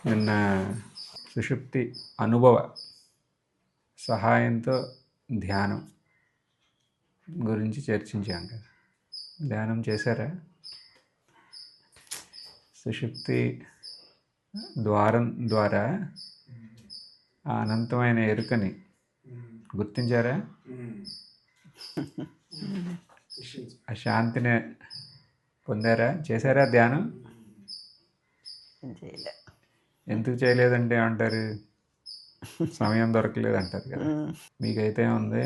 నిన్న సుషుప్తి అనుభవ సహాయంతో ధ్యానం గురించి చర్చించాం కదా. ధ్యానం చేశారా? సుషుప్తి ద్వారం ద్వారా ఆ అనంతమైన ఎరుకని గుర్తించారా? ఆ శాంతిని పొందారా? చేశారా ధ్యానం? ఎందుకు చేయలేదంటే అంటారు, సమయం దొరకలేదు అంటారు కదా. మీకైతే ఉంది,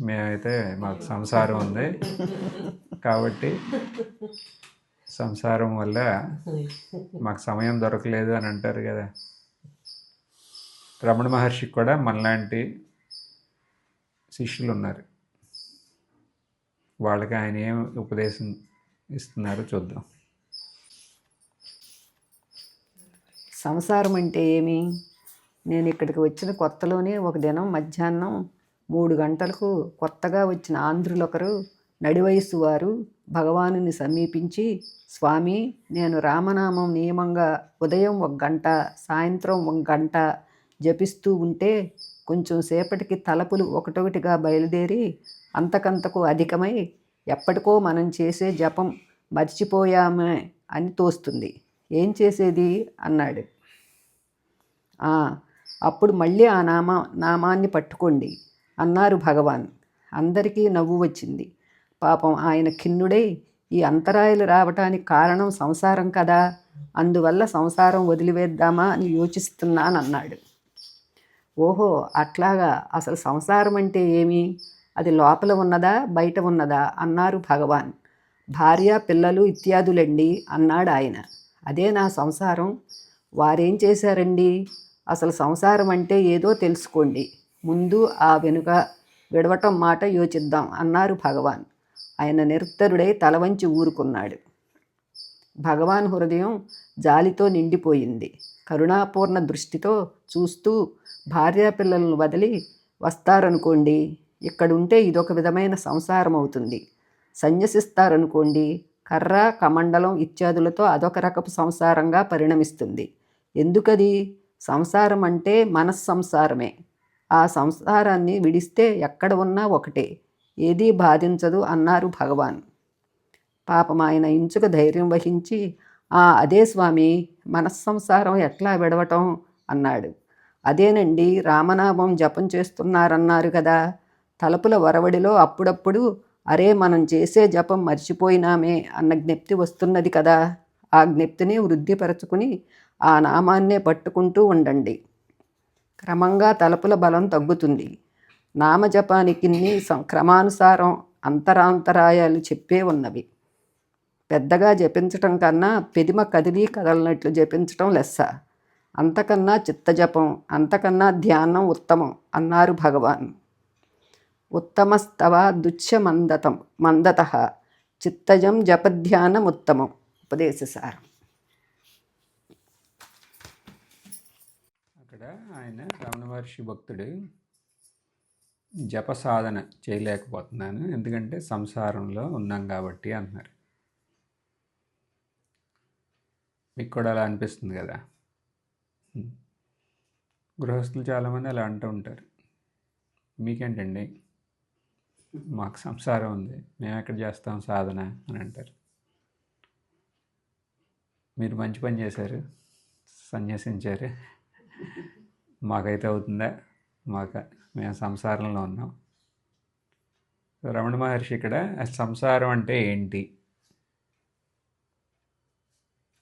మేమైతే మాకు సంసారం ఉంది కాబట్టి సంసారం వల్ల మాకు సమయం దొరకలేదు అని అంటారు కదా. రమణ మహర్షికి కూడా మనలాంటి శిష్యులు ఉన్నారు. వాళ్ళకి ఆయన ఏం ఉపదేశం ఇస్తున్నారో చూద్దాం. సంసారం అంటే ఏమి? నేను ఇక్కడికి వచ్చిన కొత్తలోనే ఒక దినం మధ్యాహ్నం 3 గంటలకు కొత్తగా వచ్చిన ఆంధ్రులొకరు నడివయసు వారు భగవానుని సమీపించి, స్వామి, నేను రామనామం నియమంగా ఉదయం 1 గంట, సాయంత్రం 1 గంట జపిస్తూ ఉంటే కొంచెం సేపటికి తలపులు ఒకటొకటిగా బయలుదేరి అంతకంతకు అధికమై ఎప్పటికో మనం చేసే జపం మర్చిపోయామే అని తోస్తుంది. ఏం చేసేది అన్నాడు. అప్పుడు మళ్ళీ ఆ నామాన్ని పట్టుకోండి అన్నారు భగవాన్. అందరికీ నవ్వు వచ్చింది. పాపం ఆయన ఖిన్నుడై, ఈ అంతరాయాలు రావటానికి కారణం సంసారం కదా, అందువల్ల సంసారం వదిలివేద్దామా అని యోచిస్తున్నానన్నాడు. ఓహో, అట్లాగా. అసలు సంసారం అంటే ఏమి? అది లోపల ఉన్నదా, బయట ఉన్నదా అన్నారు భగవాన్. భార్య, పిల్లలు ఇత్యాదులండి అన్నాడు ఆయన. అదే నా సంసారం. వారేం చేశారండి? అసలు సంసారం అంటే ఏదో తెలుసుకోండి, ముందు ఆ వెనుక విడవటం మాట యోచిద్దాం అన్నారు భగవాన్. ఆయన నిరుత్తరుడై తలవంచి ఊరుకున్నాడు. భగవాన్ హృదయం జాలితో నిండిపోయింది. కరుణాపూర్ణ దృష్టితో చూస్తూ, భార్యాపిల్లలను వదిలి వస్తారనుకోండి, ఇక్కడుంటే ఇదొక విధమైన సంసారం అవుతుంది. సన్యసిస్తారనుకోండి, కర్ర, కమండలం ఇత్యాదులతో అదొక రకపు సంసారంగా పరిణమిస్తుంది. ఎందుకది? సంసారం అంటే మనస్సంసారమే. ఆ సంసారాన్ని విడిస్తే ఎక్కడ ఉన్నా ఒకటే, ఏదీ బాధించదు అన్నారు భగవాన్. పాపం ఆయన ఇంచుక ధైర్యం వహించి, అదే స్వామి, మనస్సంసారం ఎట్లా విడవటం అన్నాడు. అదేనండి, రామనామం జపం చేస్తున్నారన్నారు కదా. తలుపుల వరవడిలో అప్పుడప్పుడు అరే, మనం చేసే జపం మర్చిపోయినామే అన్న జ్ఞప్తి వస్తున్నది కదా. ఆ జ్ఞప్తిని వృద్ధిపరచుకుని ఆ నామాన్నే పట్టుకుంటూ ఉండండి. క్రమంగా తలుపుల బలం తగ్గుతుంది. నామజపానికి క్రమానుసారం అంతరాంతరాయాలు చెప్పే ఉన్నవి. పెద్దగా జపించటం కన్నా పెదిమ కదిలి కదలనట్లు జపించటం లెస్స. అంతకన్నా చిత్తజపం, అంతకన్నా ధ్యానం ఉత్తమం అన్నారు భగవాన్. ఉత్తమస్తవ మందత చిత్తజం జపధ్యానం ఉత్తమం. ఉపదేశసారం. అక్కడ ఆయన రమణ మహర్షి భక్తుడు జప సాధన చేయలేకపోతున్నాను, ఎందుకంటే సంసారంలో ఉన్నాం కాబట్టి అంటున్నారు. మీకు కూడా అలా అనిపిస్తుంది కదా. గృహస్థులు చాలామంది అలా అంటూ ఉంటారు. మీకేంటండి, మాకు సంసారం ఉంది, మేము ఎక్కడ చేస్తాం సాధన అని అంటారు. మీరు మంచి పని చేశారు, సన్యాసించారు. మాకైతే అవుతుందా? మేము సంసారంలో ఉన్నాం. రమణ మహర్షి ఇక్కడ సంసారం అంటే ఏంటి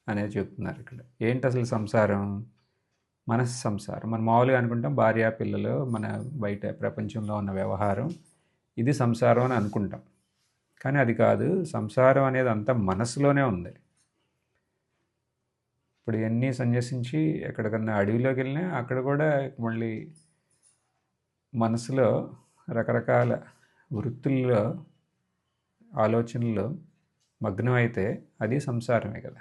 అనేది చెప్తున్నారు. ఇక్కడ ఏంటి అసలు సంసారం? మనసు సంసారం. మనం మామూలుగా అనుకుంటాం భార్య, పిల్లలు, మన బయట ప్రపంచంలో ఉన్న వ్యవహారం, ఇది సంసారం అని అనుకుంటాం. కానీ అది కాదు. సంసారం అనేది అంతా మనసులోనే ఉంది. ఇప్పుడు ఇవన్నీ సన్యసించి ఎక్కడికన్నా అడవిలోకి వెళ్ళినా అక్కడ కూడా మళ్ళీ మనసులో రకరకాల వృత్తుల్లో, ఆలోచనల్లో మగ్నం అయితే అది సంసారమే కదా.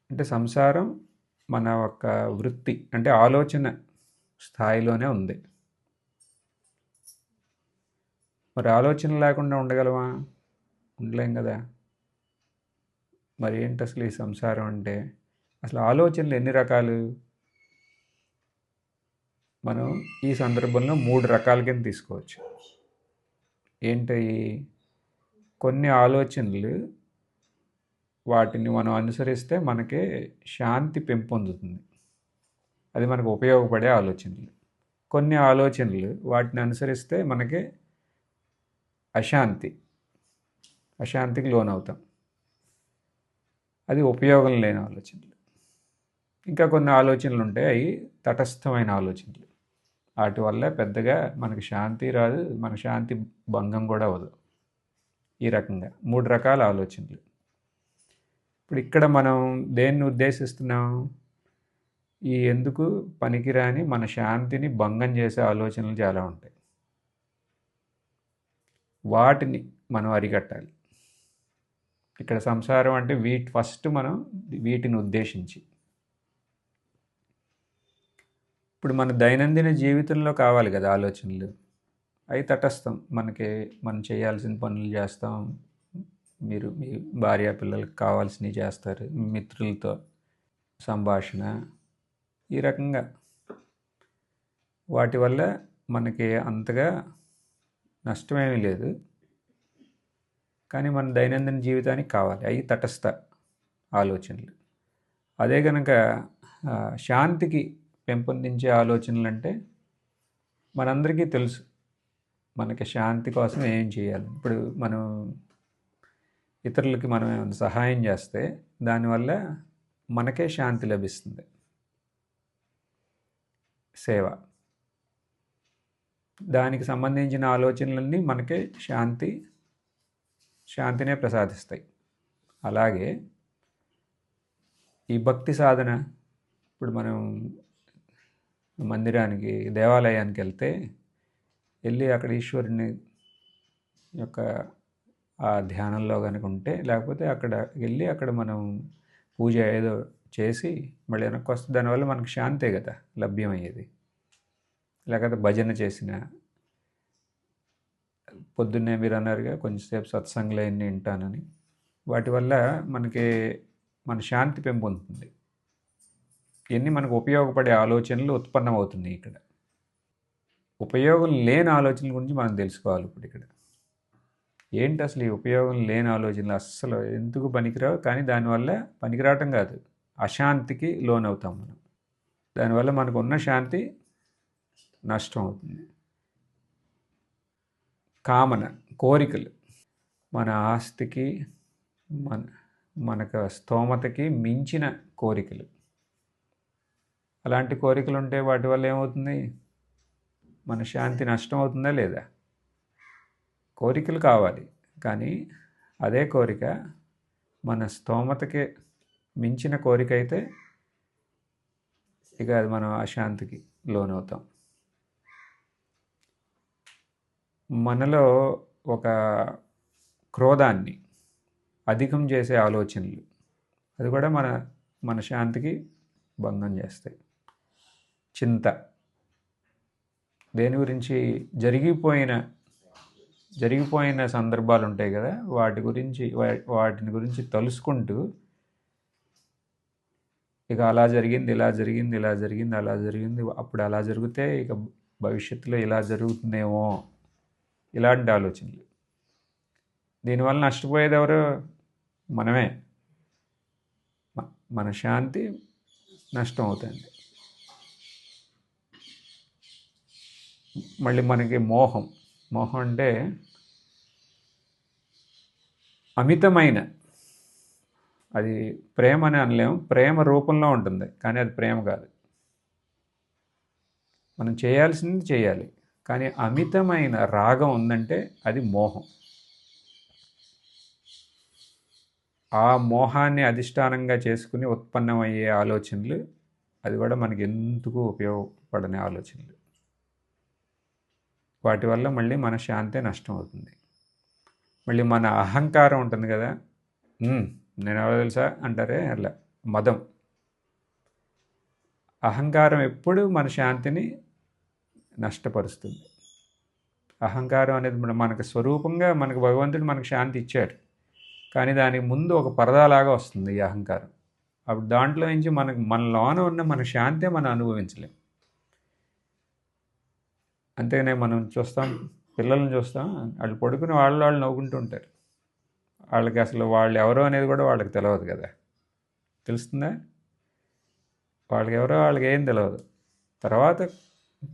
అంటే సంసారం మన ఒక వృత్తి, అంటే ఆలోచన స్థాయిలోనే ఉంది. మరి ఆలోచన లేకుండా ఉండగలమా? ఉండలేం కదా. మరి ఏంటి అసలు ఈ సంసారం అంటే? అసలు ఆలోచనలు ఎన్ని రకాలు? మనం ఈ సందర్భంలో 3 రకాల కింద తీసుకోవచ్చు. ఏంటయి? కొన్ని ఆలోచనలు, వాటిని మనం అనుసరిస్తే మనకి శాంతి పెంపొందుతుంది. అది మనకు ఉపయోగపడే ఆలోచనలు. కొన్ని ఆలోచనలు, వాటిని అనుసరిస్తే మనకి అశాంతికి లోనవుతాం. అది ఉపయోగం లేని ఆలోచనలు. ఇంకా కొన్ని ఆలోచనలు ఉంటాయి, అవి తటస్థమైన ఆలోచనలు. వాటి వల్ల పెద్దగా మనకి శాంతి రాదు, మన శాంతి భంగం కూడా అవ్వదు. ఈ రకంగా 3 రకాల ఆలోచనలు. ఇప్పుడు ఇక్కడ మనం దేన్ని ఉద్దేశిస్తున్నాం? ఈ ఎందుకు పనికిరాని మన శాంతిని భంగం చేసే ఆలోచనలు చాలా ఉంటాయి. వాటిని మనం అరికట్టాలి. ఇక్కడ సంసారం అంటే ఫస్ట్ మనం వీటిని ఉద్దేశించి, ఇప్పుడు మన దైనందిన జీవితంలో కావాలి కదా ఆలోచనలు. అవి తటస్థం. మనం చేయాల్సిన పనులు చేస్తాం, మీరు మీ భార్య పిల్లలకు కావాల్సినవి చేస్తారు, మిత్రులతో సంభాషణ, ఈ రకంగా. వాటి వల్ల మనకి అంతగా నష్టమేమీ లేదు, కానీ మన దైనందిన జీవితానికి కావాలి. అవి తటస్థ ఆలోచనలు. అదే కనుక శాంతికి పెంపొందించే ఆలోచనలు అంటే మనందరికీ తెలుసు మనకి శాంతి కోసం ఏం చేయాలి. ఇప్పుడు మనం ఇతరులకి మనం ఏమైనా సహాయం చేస్తే దానివల్ల మనకే శాంతి లభిస్తుంది. సేవ, దానికి సంబంధించిన ఆలోచనలన్నీ మనకే శాంతినే ప్రసాదిస్తాయి. అలాగే ఈ భక్తి సాధన, ఇప్పుడు మనం మందిరానికి, దేవాలయానికి వెళ్ళి అక్కడ ఈశ్వరుని యొక్క ఆ ధ్యానంలో కనుక ఉంటే, లేకపోతే అక్కడ మనం పూజ ఏదో చేసి మళ్ళీ వెనక్కి వస్తే దానివల్ల మనకు శాంతే కదా లభ్యమయ్యేది. లేకపోతే భజన చేసిన, పొద్దున్నే మీరు అన్నారుగా కొంచెంసేపు సత్సంగంలో ఎన్ని వింటానని, వాటి వల్ల మన శాంతి పెంపొందుతుంది. ఇవన్నీ మనకు ఉపయోగపడే ఆలోచనలు ఉత్పన్నమవుతున్నాయి. ఇక్కడ ఉపయోగం లేని ఆలోచనల గురించి మనం తెలుసుకోవాలి. ఇప్పుడు ఇక్కడ ఏంటి అసలు ఈ ఉపయోగం లేని ఆలోచనలు? అస్సలు ఎందుకు పనికిరావు, కానీ దానివల్ల పనికిరావటం కాదు, అశాంతికి లోనవుతాం మనం. దానివల్ల మనకు ఉన్న శాంతి నష్టం అవుతుంది. కామన, కోరికలు, మన ఆస్తికి, మనకు స్తోమతకి మించిన కోరికలు. అలాంటి కోరికలు ఉంటే వాటి వల్ల ఏమవుతుంది? మన శాంతి నష్టం అవుతుందా లేదా? కోరికలు కావాలి, కానీ అదే కోరిక మన స్తోమతకి మించిన కోరిక అయితే ఇక అది మనం అశాంతికి లోనవుతాం. మనలో ఒక క్రోధాన్ని అధికం చేసే ఆలోచనలు, అది కూడా మన శాంతికి భంగం చేస్తాయి. చింత, దేని గురించి? జరిగిపోయిన సందర్భాలు ఉంటాయి కదా, వాటిని గురించి తలుసుకుంటూ ఇక అలా జరిగింది, ఇలా జరిగింది, ఇలా జరిగింది, అలా జరిగింది, అప్పుడు అలా జరిగితే ఇక భవిష్యత్తులో ఇలా జరుగుతుందేమో, ఇలాంటి ఆలోచనలు. దీనివల్ల నష్టపోయేది ఎవరు? మనమే. మన శాంతి నష్టం అవుతుంది. మళ్ళీ మనకి మోహం అంటే అమితమైన, అది ప్రేమ అని అనలేము, ప్రేమ రూపంలో ఉంటుంది, కానీ అది ప్రేమ కాదు. మనం చేయాల్సింది చేయాలి, కానీ అమితమైన రాగం ఉందంటే అది మోహం. ఆ మోహాన్ని అధిష్టానంగా చేసుకుని ఉత్పన్నమయ్యే ఆలోచనలు, అది కూడా మనకి ఎందుకు ఉపయోగపడని ఆలోచనలు. వాటి వల్ల మళ్ళీ మన శాంతే నష్టం అవుతుంది. మళ్ళీ మన అహంకారం ఉంటుంది కదా, నేను ఎవరో తెలుసా అంటారే, అలా మదం. అహంకారం ఎప్పుడు మన శాంతిని నష్టపరుస్తుంది. అహంకారం అనేది మనకు స్వరూపంగా, మనకు భగవంతుడు మనకు శాంతి ఇచ్చాడు, కానీ దానికి ముందు ఒక పరదాలాగా వస్తుంది ఈ అహంకారం. అప్పుడు దాంట్లో నుంచి మన లోన ఉన్న మన శాంతే మనం అనుభవించలేం. అంతేగానే మనం చూస్తాం, పిల్లల్ని చూస్తాం, వాళ్ళు పడుకుని వాళ్ళు నవ్వుకుంటూ ఉంటారు. వాళ్ళకి అసలు వాళ్ళు ఎవరో అనేది కూడా వాళ్ళకి తెలియదు కదా. తెలుస్తుందా? వాళ్ళకి ఎవరో వాళ్ళకి ఏం తెలియదు. తర్వాత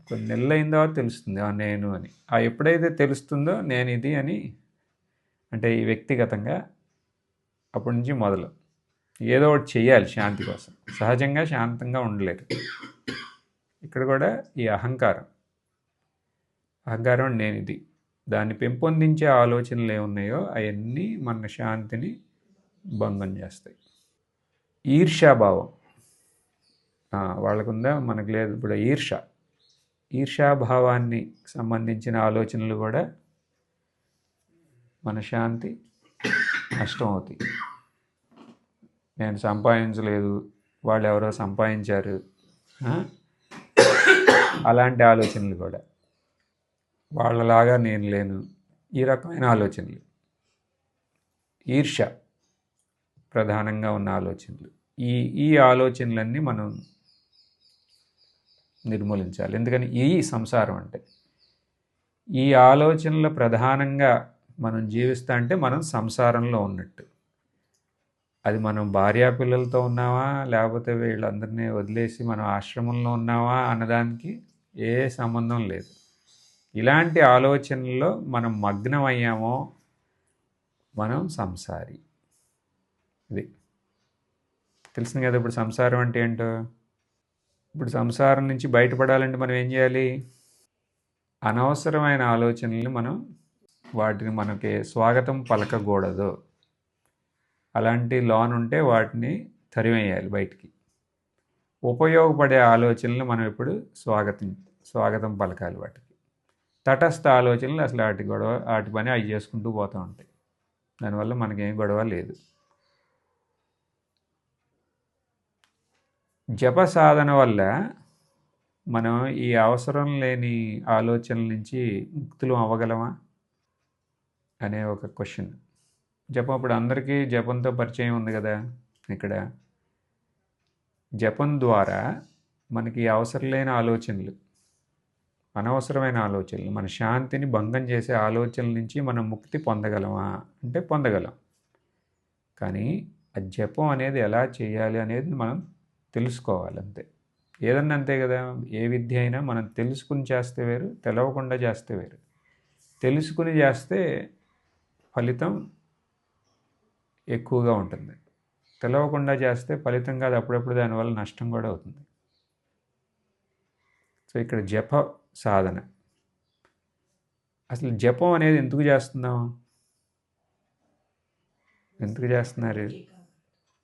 కొన్ని నెలలు అయిన తర్వాత తెలుస్తుంది నేను అని. ఎప్పుడైతే తెలుస్తుందో నేను ఇది అని, అంటే ఈ వ్యక్తిగతంగా, అప్పటి నుంచి మొదలు ఏదో ఒకటి చెయ్యాలి శాంతి కోసం. సహజంగా శాంతంగా ఉండలేరు. ఇక్కడ కూడా ఈ అహంకారం నేను ఇది, దాన్ని పెంపొందించే ఆలోచనలు ఏమున్నాయో అవన్నీ మన శాంతిని భంగం చేస్తాయి. ఈర్ష్యాభావం వాళ్ళకుందా, మనకు లేదు. ఇప్పుడు ఈర్ష్యాభావాన్ని సంబంధించిన ఆలోచనలు కూడా మన శాంతి నష్టం అవుతాయి. నేను సంపాదించలేదు, వాళ్ళు ఎవరో సంపాదించారు, అలాంటి ఆలోచనలు కూడా, వాళ్ళలాగా నేను లేను, ఈ రకమైన ఆలోచనలు, ఈర్ష్య ప్రధానంగా ఉన్న ఆలోచనలు. ఈ ఆలోచనలన్నీ మనం నిర్మూలించాలి. ఎందుకని ఈ సంసారం అంటే ఈ ఆలోచనలు ప్రధానంగా మనం జీవిస్తా అంటే మనం సంసారంలో ఉన్నట్టు. అది మనం భార్యాపిల్లలతో ఉన్నావా, లేకపోతే వీళ్ళందరినీ వదిలేసి మనం ఆశ్రమంలో ఉన్నావా అన్నదానికి ఏ సంబంధం లేదు. ఇలాంటి ఆలోచనల్లో మనం మగ్నం అయ్యామో మనం సంసారి. ఇది తెలిసింది కదా. ఇప్పుడు సంసారం అంటే ఏంటో. ఇప్పుడు సంసారం నుంచి బయటపడాలంటే మనం ఏం చేయాలి? అనవసరమైన ఆలోచనల్ని వాటిని మనకి స్వాగతం పలకకూడదు. అలాంటి లోన్ ఉంటే వాటిని తరివేయాలి బయటికి. ఉపయోగపడే ఆలోచనలు మనం ఎప్పుడు స్వాగతం పలకాలి వాటికి. తటస్థ ఆలోచనలు అసలు వాటి పని అవి చేసుకుంటూ పోతూ ఉంటాయి. దానివల్ల మనకేం గొడవ లేదు. జప సాధన వల్ల మనం ఈ అవసరం లేని ఆలోచనల నుంచి ముక్తులు అవ్వగలమా అనే ఒక క్వశ్చన్. జపం ఇప్పుడు అందరికీ జపంతో పరిచయం ఉంది కదా. ఇక్కడ జపం ద్వారా మనకి అవసరం లేని ఆలోచనలు, అనవసరమైన ఆలోచనలు, మన శాంతిని భంగం చేసే ఆలోచనల నుంచి మనం ముక్తి పొందగలమా అంటే పొందగలం. కానీ ఆ జపం అనేది ఎలా చేయాలి అనేది మనం తెలుసుకోవాలి అంతే. ఏదన్నా అంతే కదా. ఏ విద్య అయినా మనం తెలుసుకుని చేస్తే వేరు, తెలవకుండా చేస్తే వేరు. తెలుసుకుని చేస్తే ఫలితం ఎక్కువగా ఉంటుంది. తెలవకుండా చేస్తే ఫలితం కాదు, అప్పుడప్పుడు దానివల్ల నష్టం కూడా అవుతుంది. సో ఇక్కడ జప సాధన, అసలు జపం అనేది ఎందుకు చేస్తున్నాం, ఎందుకు చేస్తున్నారు?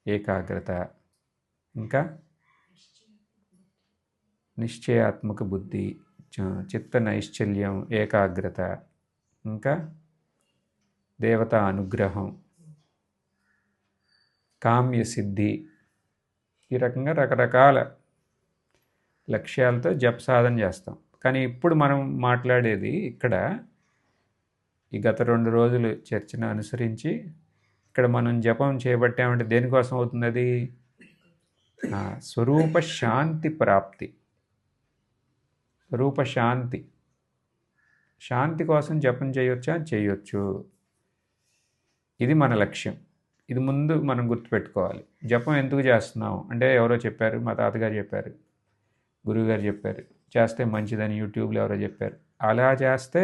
ఏకాగ్రత, ఇంకా నిశ్చయాత్మక బుద్ధి, చిత్త నైశ్చల్యం, ఏకాగ్రత, ఇంకా దేవతా అనుగ్రహం, కామ్య సిద్ధి. ఈ రకంగా రకరకాల లక్ష్యాలతో జప సాధన చేస్తాం. కానీ ఇప్పుడు మనం మాట్లాడేది ఇక్కడ ఈ గత 2 రోజులు చర్చను అనుసరించి ఇక్కడ మనం జపం చేపట్టామంటే దేనికోసం అవుతుంది? అది స్వరూప శాంతి ప్రాప్తి. స్వరూప శాంతి కోసం జపం చేయొచ్చా? చేయొచ్చు. ఇది మన లక్ష్యం. ఇది ముందు మనం గుర్తుపెట్టుకోవాలి. జపం ఎందుకు చేస్తున్నాం అంటే ఎవరో చెప్పారు, మా తాతగారు చెప్పారు, గురువుగారు చెప్పారు, చేస్తే మంచిదని యూట్యూబ్లో ఎవరో చెప్పారు. అలా చేస్తే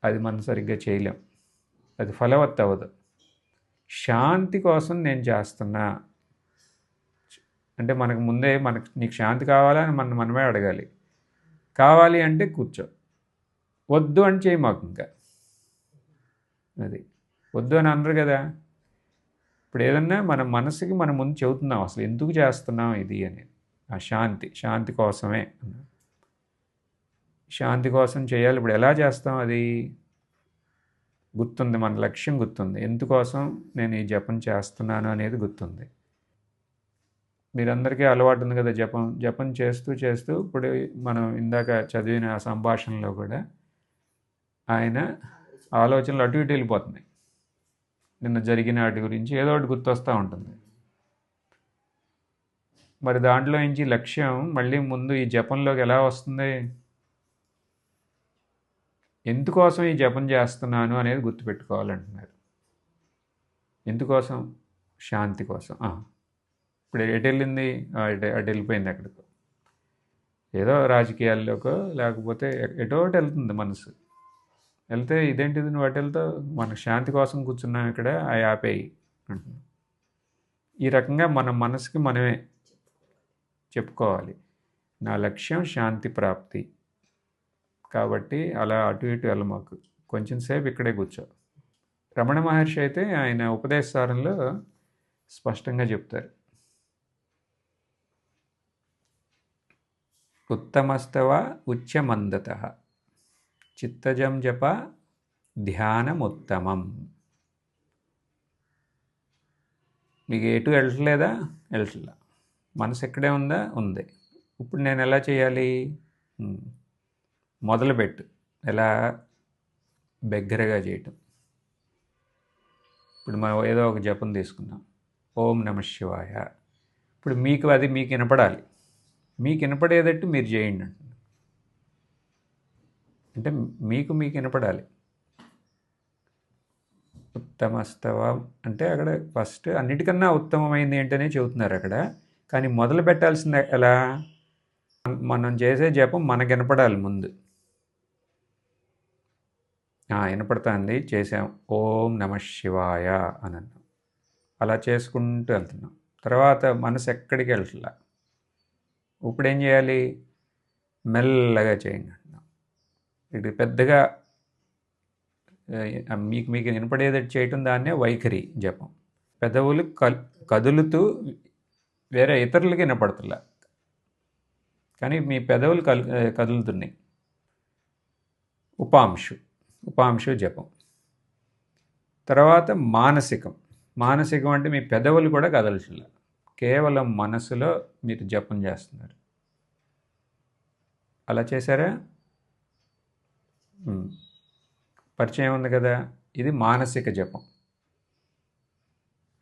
అది మనం సరిగ్గా చేయలేం, అది ఫలవత్తు అవ్వదు. శాంతి కోసం నేను చేస్తున్నా అంటే మనకు ముందే నీకు శాంతి కావాలని మనమే అడగాలి. కావాలి అంటే కూర్చో, వద్దు అని చేయి మాకు. ఇంకా అది వద్దు అని అనరు కదా. ఇప్పుడు ఏదన్నా మన మనసుకి మనం ముందు చెబుతున్నాం అసలు ఎందుకు చేస్తున్నాం ఇది అనేది. ఆ శాంతి కోసమే, శాంతి కోసం చేయాలి. ఇప్పుడు ఎలా చేస్తాం? అది గుర్తుంది, మన లక్ష్యం గుర్తుంది, ఎందుకోసం నేను ఈ జపం చేస్తున్నాను అనేది గుర్తుంది. మీరందరికీ అలవాటు ఉంది కదా జపం చేస్తూ ఇప్పుడు మనం ఇందాక చదివిన ఆ సంభాషణలో కూడా ఆయన ఆలోచనలు అటు ఇటు వెళ్ళిపోతున్నాయి. నిన్న జరిగిన వాటి గురించి ఏదో ఒకటి గుర్తొస్తూ ఉంటుంది. మరి దాంట్లో నుంచి లక్ష్యం మళ్ళీ ముందు ఈ జపంలోకి ఎలా వస్తుంది? ఎందుకోసం ఈ జపం చేస్తున్నాను అనేది గుర్తుపెట్టుకోవాలంటున్నారు. ఎందుకోసం? శాంతి కోసం. ఇప్పుడు ఎటు వెళ్ళింది? అటు వెళ్ళిపోయింది ఎక్కడికో, ఏదో రాజకీయాల్లోకో లేకపోతే ఎటో ఒకటి వెళ్తుంది మనసు. వెళ్తే ఇదేంటిది నువ్వు అటు వెళ్తావు, మనకు శాంతి కోసం కూర్చున్నాం ఇక్కడ, ఆపేయి అంటున్నాం. ఈ రకంగా మన మనసుకి మనమే చెప్పుకోవాలి, నా లక్ష్యం శాంతి ప్రాప్తి, కాబట్టి అలా అటు ఇటు వెళ్ళమాకు, కొంచెం సేపు ఇక్కడే కూర్చో. రమణ మహర్షి అయితే ఆయన ఉపదేశసారంలో స్పష్టంగా చెప్తారు, ఉత్తమస్తవ ఉచ్యమందత చిత్తజం జప ధ్యానముత్తమం. మీకు ఎటు వెళ్ళట్లేదా? వెళ్ళట్లా. మనసు ఎక్కడే ఉందా? ఉంది. ఇప్పుడు నేను ఎలా చేయాలి? మొదలుపెట్టు. ఎలా? బిగ్గరగా చేయటం. ఇప్పుడు మనం ఏదో ఒక జపం తీసుకున్నాం, ఓం నమః శివాయ. ఇప్పుడు మీకు వినపడాలి, మీకు వినపడేటట్టు మీరు చేయండి అంటున్నాను. అంటే మీకు వినపడాలి. ఉత్తమస్తవ అంటే అక్కడ ఫస్ట్ అన్నిటికన్నా ఉత్తమమైంది ఏంటనే చెబుతున్నారు అక్కడ. కానీ మొదలు పెట్టాల్సింది ఎలా? మనం చేసే జపం మనకు వినపడాలి ముందు. వినపడుతుంది, చేసాం, ఓం నమః శివాయ అని అన్నాం, అలా చేసుకుంటూ వెళ్తున్నాం. తర్వాత మనసు ఎక్కడికి వెళ్తలా. ఇప్పుడు ఏం చేయాలి? మెల్లగా చేయండి అంటున్నాం. ఇది పెద్దగా మీకు వినపడేది చేయటం, దాన్నే వైఖరి జపం. పెదవులు కదులుతూ వేరే ఇతరులకి వినపడుతులా, కానీ మీ పెదవులు కదులుతున్నాయి. ఉపాంశు జపం. తర్వాత మానసికం అంటే మీ పెదవులు కూడా కదలట్లా, కేవలం మనసులో మీరు జపం చేస్తున్నారు. అలా చేశారా? పరిచయం ఉంది కదా. ఇది మానసిక జపం.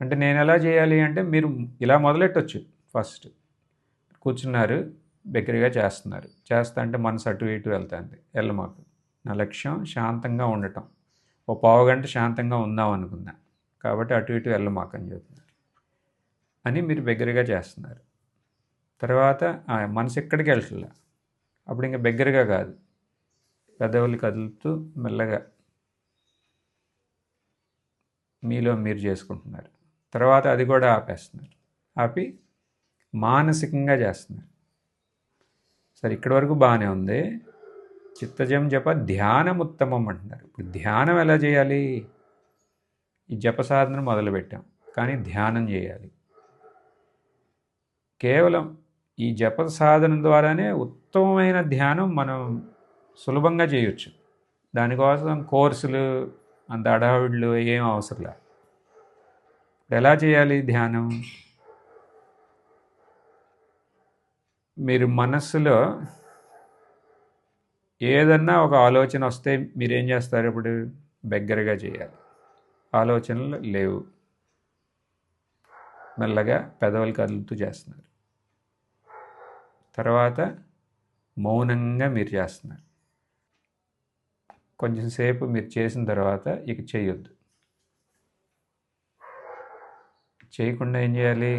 అంటే నేను ఎలా చేయాలి అంటే, మీరు ఇలా మొదలెట్టొచ్చు. ఫస్ట్ కూర్చున్నారు, బిగ్గరగా చేస్తా అంటే మనసు అటు ఇటు వెళ్తుంది, వెళ్ళమాకు. నా లక్ష్యం శాంతంగా ఉండటం. ఓ పావుగంట శాంతంగా ఉందాం అనుకున్నా, కాబట్టి అటు ఇటు వెళ్ళమాకు అని చెప్తున్నారు అని మీరు బిగ్గరగా చేస్తున్నారు. తర్వాత మనసు ఎక్కడికి వెళ్తలే, అప్పుడు ఇంకా బిగ్గరగా కాదు, పెదవులు కదులుతూ మెల్లగా మీలో మీరు చేసుకుంటున్నారు. తర్వాత అది కూడా ఆపేస్తున్నారు, ఆపి మానసికంగా చేస్తున్నారు. సరే, ఇక్కడి వరకు బాగానే ఉంది. చిత్తజం జప ధ్యానం ఉత్తమం అంటున్నారు. ఇప్పుడు ధ్యానం ఎలా చేయాలి? ఈ జప సాధన మొదలుపెట్టాం, కానీ ధ్యానం చేయాలి. కేవలం ఈ జప సాధన ద్వారానే ఉత్తమమైన ధ్యానం మనం సులభంగా చేయొచ్చు. దానికోసం కోర్సులు, అంత అడావిడ్లు ఏం అవసరం లేదు. ఎలా చేయాలి ధ్యానం? మీరు మనస్సులో ఏదన్నా ఒక ఆలోచన వస్తే మీరేం చేస్తారు? ఇప్పుడు బిగ్గరగా చేయాలి. ఆలోచనలు లేవు, మెల్లగా పెదవులు కదులుతూ చేస్తున్నారు. తర్వాత మౌనంగా మీరు చేస్తున్నారు. కొంచెం సేపు మీరు చేసిన తర్వాత ఇక చేయొద్దు. చేయకుండా ఏం చేయాలి?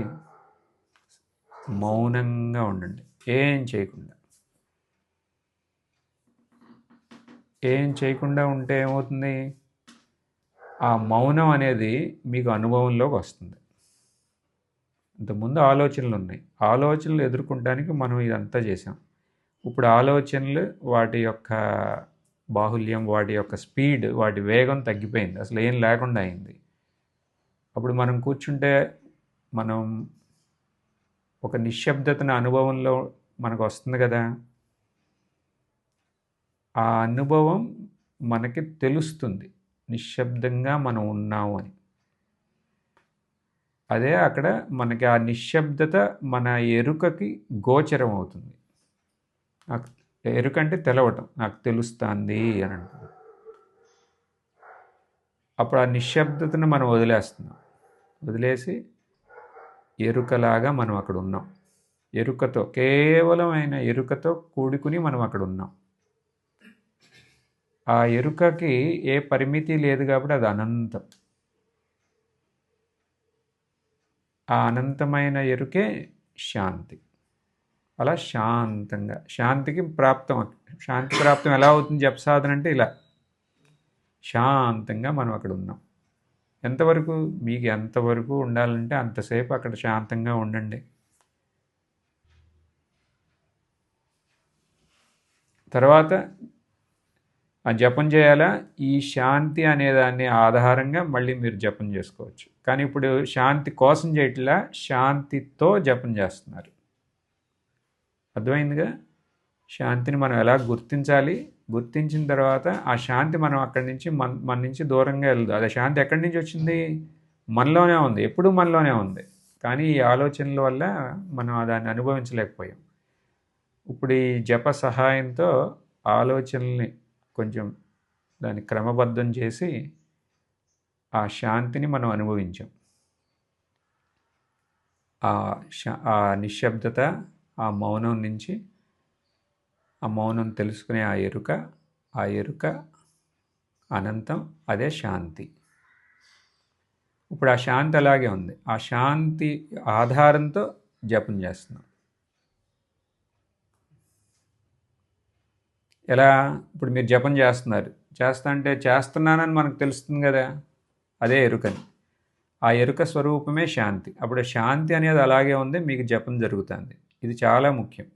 మౌనంగా ఉండండి, ఏం చేయకుండా. ఏం చేయకుండా ఉంటే ఏమవుతుంది? ఆ మౌనం అనేది మీకు అనుభవంలోకి వస్తుంది. ఇంతకుముందు ఆలోచనలు ఉన్నాయి, ఆలోచనలు ఎదుర్కొనడానికి మనం ఇదంతా చేసాం. ఇప్పుడు ఆలోచనలు వాటి యొక్క బాహుల్యం, వాటి యొక్క స్పీడ్, వాటి వేగం తగ్గిపోయింది, అసలు ఏం లేకుండా అయింది. అప్పుడు మనం కూర్చుంటే మనం ఒక నిశ్శబ్దతను అనుభవంలో మనకు వస్తుంది కదా. ఆ అనుభవం మనకి తెలుస్తుంది, నిశ్శబ్దంగా మనం ఉన్నాము అని. అదే అక్కడ మనకి ఆ నిశ్శబ్దత మన ఎరుకకి గోచరం అవుతుంది. నాకు ఎరుక అంటే తెలవటం, నాకు తెలుస్తుంది అని అంటున్నాను. అప్పుడు ఆ నిశ్శబ్దతను మనం వదిలేస్తున్నాం. వదిలేసి ఎరుకలాగా మనం అక్కడ ఉన్నాం. ఎరుకతో, కేవలమైన ఎరుకతో కూడుకుని మనం అక్కడ ఉన్నాం. ఆ ఎరుకకి ఏ పరిమితి లేదు కాబట్టి అది అనంతం. ఆ అనంతమైన ఎరుకే శాంతి. అలా శాంతంగా, శాంతికి ప్రాప్తం. శాంతి ప్రాప్తం ఎలా అవుతుంది జపసాధన అంటే ఇలా శాంతంగా మనం అక్కడ ఉన్నాం. ఎంతవరకు మీకు ఎంతవరకు ఉండాలంటే అంతసేపు అక్కడ శాంతంగా ఉండండి. తర్వాత ఆ జపం చేయాలా, ఈ శాంతి అనేదాన్ని ఆధారంగా మళ్ళీ మీరు జపం చేసుకోవచ్చు. కానీ ఇప్పుడు శాంతి కోసం చేయట్లా, శాంతితో జపం చేస్తున్నారు. అర్థమైందిగా? శాంతిని మనం ఎలా గుర్తించాలి, గుర్తించిన తర్వాత ఆ శాంతి మనం అక్కడి నుంచి మన నుంచి దూరంగా వెళ్ళదు. అదే శాంతి ఎక్కడి నుంచి వచ్చింది? మనలోనే ఉంది, ఎప్పుడూ మనలోనే ఉంది. కానీ ఈ ఆలోచనల వల్ల మనం దాన్ని అనుభవించలేకపోయాం. ఇప్పుడు ఈ జప సహాయంతో ఆలోచనల్ని కొంచెం దాన్ని క్రమబద్ధం చేసి ఆ శాంతిని మనం అనుభవించాం. ఆ నిశ్శబ్దత, ఆ మౌనం నుంచి ఆ మౌనం తెలుసుకునే ఆ ఎరుక అనంతం, అదే శాంతి. ఇప్పుడు ఆ శాంతి అలాగే ఉంది. ఆ శాంతి ఆధారంతో జపం చేస్తున్నాం. ఎలా? ఇప్పుడు మీరు జపం చేస్తున్నారు, చేస్తున్నానని మనకు తెలుస్తుంది కదా, అదే ఎరుకని. ఆ ఎరుక స్వరూపమే శాంతి. అప్పుడు శాంతి అనేది అలాగే ఉంది, మీకు జపం జరుగుతుంది. ఇది చాలా ముఖ్యం.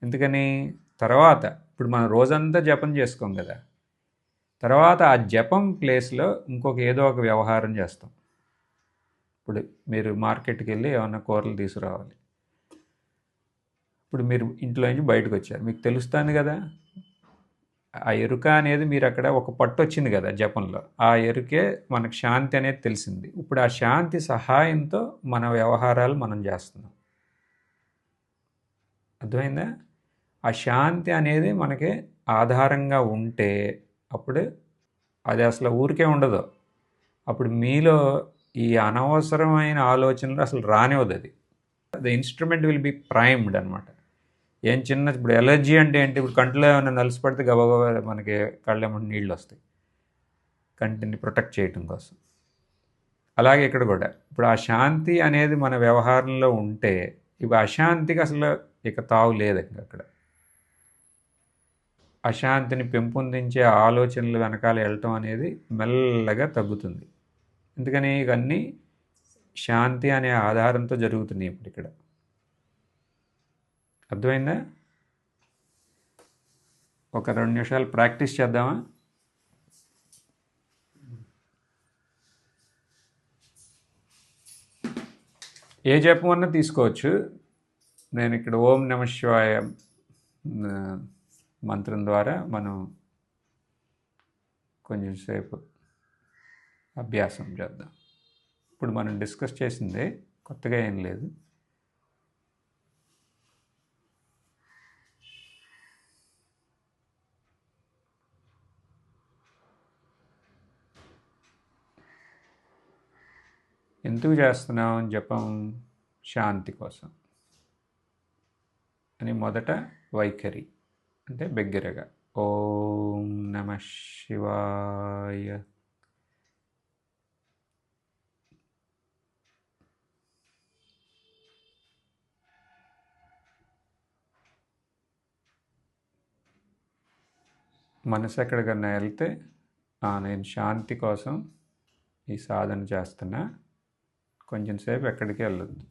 ఎందుకని? తర్వాత ఇప్పుడు మనం రోజంతా జపం చేసుకోం కదా, తర్వాత ఆ జపం ప్లేస్లో ఇంకొక ఏదో ఒక వ్యవహారం చేస్తాం. ఇప్పుడు మీరు మార్కెట్కి వెళ్ళి ఏమన్నా కూరలు తీసుకురావాలి. ఇప్పుడు మీరు ఇంట్లో నుంచి బయటకు వచ్చారు, మీకు తెలుస్తుంది కదా, ఆ ఎరుక అనేది మీరు అక్కడ ఒక పట్టు వచ్చింది కదా జపంలో, ఆ ఎరుకే మనకు శాంతి అనేది తెలిసింది. ఇప్పుడు ఆ శాంతి సహాయంతో మన వ్యవహారాలు మనం చేస్తున్నాం. అర్థమైందా? ఆ శాంతి అనేది మనకి ఆధారంగా ఉంటే అప్పుడు అది అసలు ఊరికే ఉండదు. అప్పుడు మీలో ఈ అనవసరమైన ఆలోచనలు అసలు రానివ్వదు. అది the instrument will be primed అనమాట. ఏం చిన్న ఇప్పుడు ఎలర్జీ అంటే ఏంటి? ఇప్పుడు కంటిలో ఏమైనా నలిసి పడితే గబగబా మనకి కళ్ళేమన్నా నీళ్ళు వస్తాయి, కంటిని ప్రొటెక్ట్ చేయటం కోసం. అలాగే ఇక్కడ కూడా ఇప్పుడు ఆ శాంతి అనేది మన వ్యవహారంలో ఉంటే ఇప్పుడు అశాంతికి అసలు ఇక తావు లేదు. అక్కడ అశాంతిని పెంపొందించే ఆలోచనలు వెనకాల వెళ్ళటం అనేది మెల్లగా తగ్గుతుంది. ఎందుకని? ఇవన్నీ శాంతి అనే ఆధారంతో జరుగుతున్నాయి. ఇప్పుడు ఇక్కడ అర్థమైందా? ఒక 2 నిమిషాలు ప్రాక్టీస్ చేద్దామా? ఏ జపమన్నా తీసుకోవచ్చు. నేను ఇక్కడ ఓం నమః శివాయ మంత్రం ద్వారా మనం కొంచెం సేపు అభ్యాసం చేద్దాం. ఇప్పుడు మనం డిస్కస్ చేసిందే, కొత్తగా ఏం లేదు. ఎందుకు చేస్తున్నాం జపం? శాంతి కోసం అని మొదట వైఖరి అంటే బిగ్గరగా ఓం నమః శివాయ. మనసు ఎక్కడికన్నా వెళ్తే నేను శాంతి కోసం ఈ సాధన చేస్తున్నా, కొంచెం సేపు ఎక్కడికి వెళ్ళొద్దు.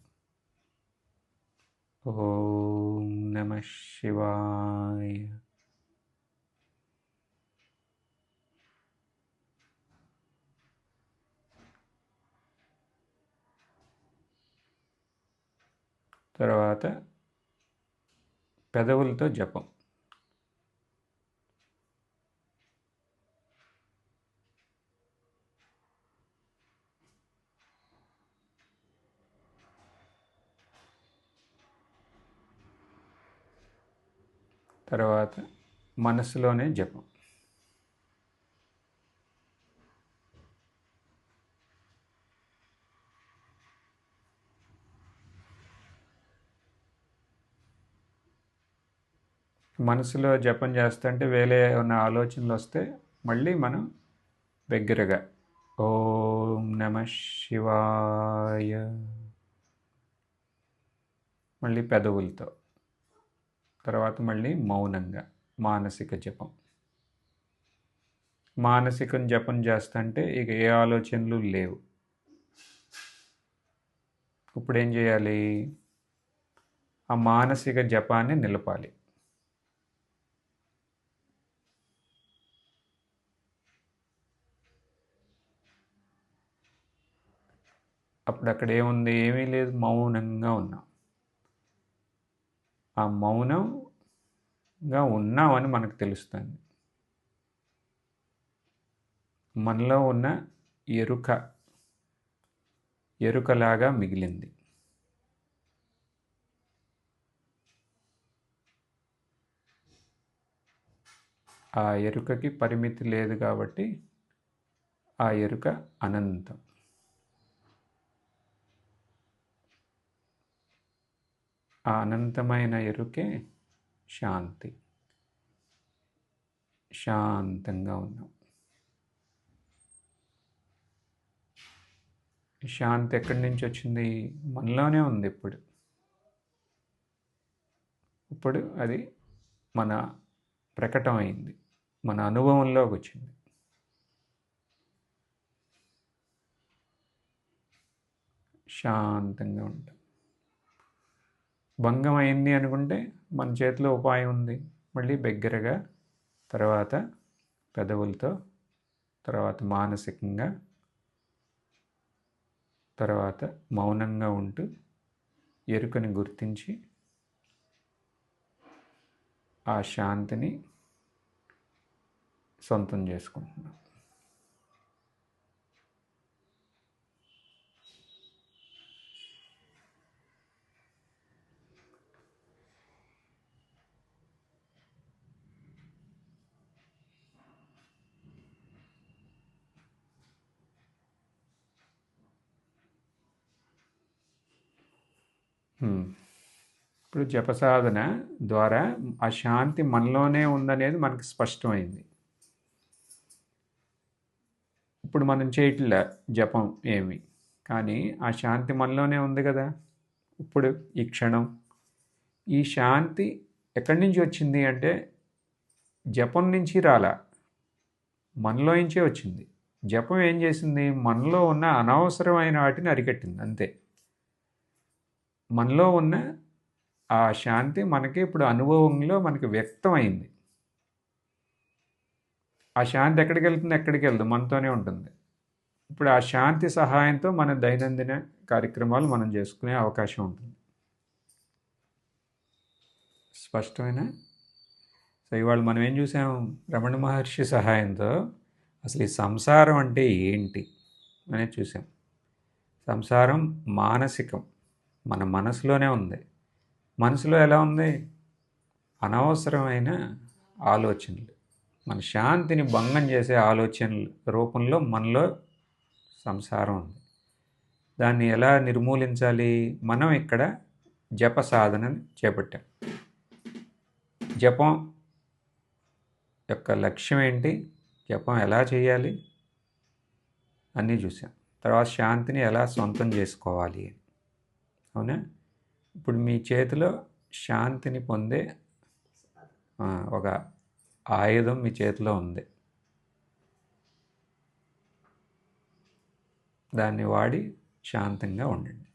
ఓం నమః శివాయ. తర్వాత పెదవులతో జపం. తర్వాత మనసులోనే జపం. మనసులో జపం చేస్తుంటే వేరే ఉన్న ఆలోచనలు వస్తే మళ్ళీ మనం దగ్గరగా ఓం నమ శివాయ, మళ్ళీ పెదవులతో, తర్వాత మళ్ళీ మౌనంగా మానసిక జపం. మానసిక జపం చేస్తుంటే ఇక ఏ ఆలోచనలు లేవు. ఇప్పుడు ఏం చేయాలి? ఆ మానసిక జపాన్ని నిలపాలి. అప్పుడు అక్కడ ఏముంది? ఏమీ లేదు, మౌనంగా ఉన్నాం. ఆ మౌనంగా ఉన్నామని మనకు తెలుస్తుంది. మనలో ఉన్న ఎరుకలాగా మిగిలింది. ఆ ఎరుకకి పరిమితి లేదు కాబట్టి ఆ ఎరుక అనంతం. ఆ అనంతమైన ఎరుకే శాంతి. శాంతంగా ఉన్నాం. శాంతి ఎక్కడి నుంచి వచ్చింది? మనలోనే ఉంది. ఇప్పుడు అది మన ప్రకటమైంది, మన అనుభవంలోకి వచ్చింది. శాంతంగా ఉంటాం. భంగం అయింది అనుకుంటే మన చేతిలో ఉపాయం ఉంది. మళ్ళీ దగ్గరగా, తర్వాత పెదవులతో, తర్వాత మానసికంగా, తర్వాత మౌనంగా ఉంటూ ఎరుకని గుర్తించి ఆ శాంతిని సొంతం చేసుకుంటున్నాం. ఇప్పుడు జపసాధన ద్వారా ఆ శాంతి మనలోనే ఉందనేది మనకు స్పష్టమైంది. ఇప్పుడు మనం చేయట్లే జపం ఏమి, కానీ ఆ శాంతి మనలోనే ఉంది కదా. ఇప్పుడు ఈ క్షణం ఈ శాంతి ఎక్కడి నుంచి వచ్చింది అంటే జపం నుంచి రాలా, మనలో నుంచే వచ్చింది. జపం ఏం చేసింది? మనలో ఉన్న అనవసరమైన వాటిని అరికట్టింది, అంతే. మనలో ఉన్న ఆ శాంతి మనకి ఇప్పుడు అనుభవంలో మనకి వ్యక్తమైంది. ఆ శాంతి ఎక్కడికి వెళ్తుంది? ఎక్కడికి వెళ్తుంది, మనతోనే ఉంటుంది. ఇప్పుడు ఆ శాంతి సహాయంతో మన దైనందిన కార్యక్రమాలు మనం చేసుకునే అవకాశం ఉంటుంది. స్పష్టమైన. సో ఇవాళ మనం ఏం చూసాం? రమణ మహర్షి సహాయంతో అసలు ఈ సంసారం అంటే ఏంటి అనేది చూసాం. సంసారం మానసికం, మన మనసులోనే ఉంది. మనసులో ఎలా ఉంది? అనవసరమైన ఆలోచనలు, మన శాంతిని భంగం చేసే ఆలోచనల రూపంలో మనలో సంసారం ఉంది. దాన్ని ఎలా నిర్మూలించాలి? మనం ఇక్కడ జప సాధనని చేపట్టాం. జపం యొక్క లక్ష్యం ఏంటి? జపం ఎలా చేయాలి అన్నీ చూసాం. తర్వాత శాంతిని ఎలా సొంతం చేసుకోవాలి. అవునా? ఇప్పుడు మీ చేతిలో శాంతిని పొందే ఒక ఆయుధం మీ చేతిలో ఉంది. దాన్ని వాడి శాంతంగా ఉండండి.